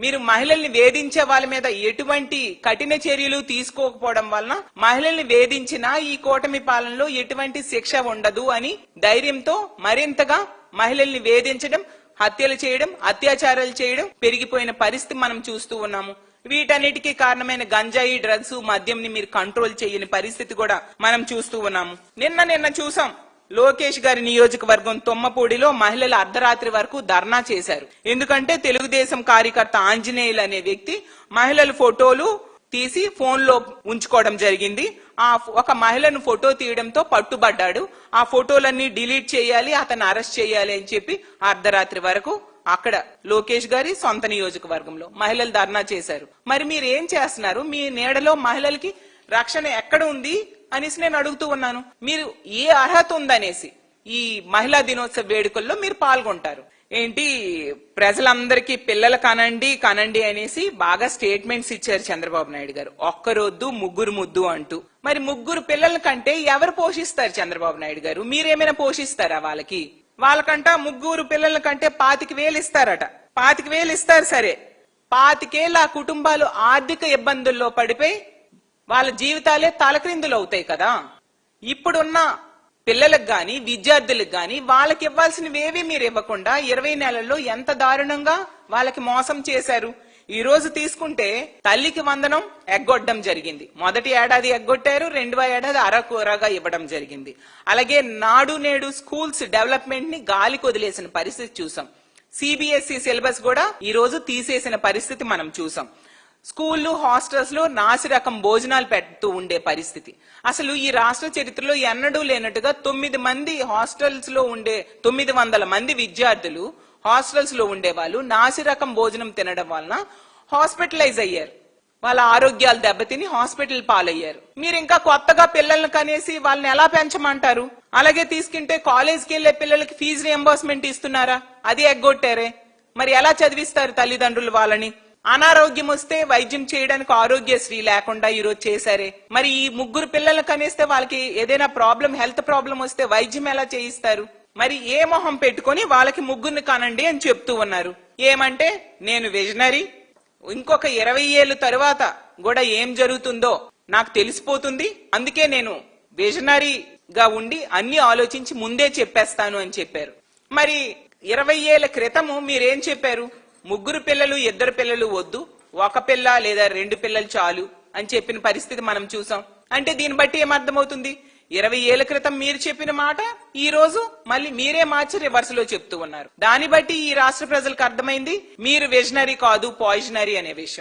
మీరు మహిళల్ని వేధించే వాళ్ళ మీద ఎటువంటి కఠిన చర్యలు తీసుకోకపోవడం వలన మహిళల్ని వేధించినా ఈ కూటమి పాలనలో ఎటువంటి శిక్ష ఉండదు అని ధైర్యంతో మరింతగా మహిళల్ని వేధించడం, హత్యలు చేయడం, అత్యాచారాలు చేయడం పెరిగిపోయిన పరిస్థితి మనం చూస్తూ ఉన్నాము. వీటన్నిటికీ కారణమైన గంజాయి, డ్రగ్స్, మద్యంని మీరు కంట్రోల్ చేయని పరిస్థితి కూడా మనం చూస్తూ ఉన్నాము. నిన్న చూసాం, లోకేష్ గారి నియోజకవర్గం తుమ్మపూడిలో మహిళలు అర్ధరాత్రి వరకు ధర్నా చేశారు. ఎందుకంటే తెలుగుదేశం కార్యకర్త ఆంజనేయులు అనే వ్యక్తి మహిళల ఫోటోలు తీసి ఫోన్ లో ఉంచుకోవడం జరిగింది. ఒక మహిళను ఫోటో తీయడంతో పట్టుబడ్డాడు. ఆ ఫోటోలన్నీ డిలీట్ చేయాలి, అతను అరెస్ట్ చేయాలి అని చెప్పి అర్ధరాత్రి వరకు అక్కడ లోకేష్ గారి సొంత నియోజకవర్గంలో మహిళలు ధర్నా చేశారు. మరి మీరు ఏం చేస్తున్నారు? మీ నీడలో మహిళలకి రక్షణ ఎక్కడ ఉంది అనేసి నేను అడుగుతూ ఉన్నాను. మీరు ఏ అర్హత ఉందనేసి ఈ మహిళా దినోత్సవ వేడుకల్లో మీరు పాల్గొంటారు ఏంటి? ప్రజలందరికీ పిల్లలు కనండి అనేసి బాగా స్టేట్మెంట్స్ ఇచ్చారు చంద్రబాబు నాయుడు గారు. ఒక్కరొద్దు ముగ్గురు ముద్దు అంటూ. మరి ముగ్గురు పిల్లల కంటే ఎవరు పోషిస్తారు చంద్రబాబు నాయుడు గారు? మీరేమైనా పోషిస్తారా వాళ్ళకి? వాళ్ళకంట ముగ్గురు పిల్లల కంటే 25,000 ఇస్తారట. 25,000 ఇస్తారు, సరే. 25,000 ఆ కుటుంబాలు ఆర్థిక ఇబ్బందుల్లో పడిపోయి వాళ్ళ జీవితాలే తలక్రిందులు అవుతాయి కదా. ఇప్పుడున్న పిల్లలకు గాని విద్యార్థులకు గాని వాళ్ళకి ఇవ్వాల్సినవేవి మీరు ఇవ్వకుండా 20 నెలల్లో ఎంత దారుణంగా వాళ్ళకి మోసం చేశారు. ఈ రోజు తీసుకుంటే తల్లికి వందనం ఎగ్గొట్టడం జరిగింది. మొదటి ఏడాది ఎగ్గొట్టారు, రెండవ ఏడాది అరకొరగా ఇవ్వడం జరిగింది. అలాగే నాడు నేడు స్కూల్స్ డెవలప్మెంట్ ని గాలికి వదిలేసిన పరిస్థితి చూసాం. సిబిఎస్ఈ సిలబస్ కూడా ఈ రోజు తీసేసిన పరిస్థితి మనం చూసాం. స్కూళ్లు, హాస్టల్స్ లో నాసి రకం భోజనాలు పెడుతూ ఉండే పరిస్థితి. అసలు ఈ రాష్ట్ర చరిత్రలో ఎన్నడూ లేనట్టుగా 9 మంది హాస్టల్స్ లో ఉండే 900 మంది విద్యార్థులు హాస్టల్స్ లో ఉండేవాళ్ళు నాసి రకం భోజనం తినడం వలన హాస్పిటలైజ్ అయ్యారు. వాళ్ళ ఆరోగ్యాలు దెబ్బతిని హాస్పిటల్ పాలయ్యారు. మీరు ఇంకా కొత్తగా పిల్లల్ని కనేసి వాళ్ళని ఎలా పెంచమంటారు? అలాగే తీసుకుంటే కాలేజ్కి వెళ్లే పిల్లలకి ఫీజు రియంబర్స్మెంట్ ఇస్తున్నారా? అది ఎగ్గొట్టారే. మరి ఎలా చదివిస్తారు తల్లిదండ్రులు వాళ్ళని? అనారోగ్యం వస్తే వైద్యం చేయడానికి ఆరోగ్యశ్రీ లేకుండా ఈ రోజు చేశారే. మరి ఈ ముగ్గురు పిల్లల్ని కనేస్తే వాళ్ళకి ఏదైనా ప్రాబ్లం, హెల్త్ ప్రాబ్లం వస్తే వైద్యం ఎలా చేయిస్తారు? మరి ఏ మొహం పెట్టుకుని వాళ్ళకి ముగ్గురిని కనండి అని చెప్తూ ఉన్నారు. ఏమంటే నేను విజనరీ, ఇంకొక 20 ఏళ్ళు తరువాత కూడా ఏం జరుగుతుందో నాకు తెలిసిపోతుంది, అందుకే నేను విజనరీగా ఉండి అన్ని ఆలోచించి ముందే చెప్పేస్తాను అని చెప్పారు. మరి 20 ఏళ్ల క్రితము మీరేం చెప్పారు? ముగ్గురు పిల్లలు, 2 పిల్లలు వద్దు, ఒక పిల్ల లేదా 2 పిల్లలు చాలు అని చెప్పిన పరిస్థితి మనం చూసాం. అంటే దీన్ని బట్టి ఏమర్థమవుతుంది? 20 ఏళ్ల క్రితం మీరు చెప్పిన మాట ఈ రోజు మళ్ళీ మీరే మార్చి రివర్స్ లో చెప్తూ ఉన్నారు. దాన్ని బట్టి ఈ రాష్ట్ర ప్రజలకు అర్థమైంది మీరు విజనరీ కాదు, పాయిజనరీ అనే విషయం.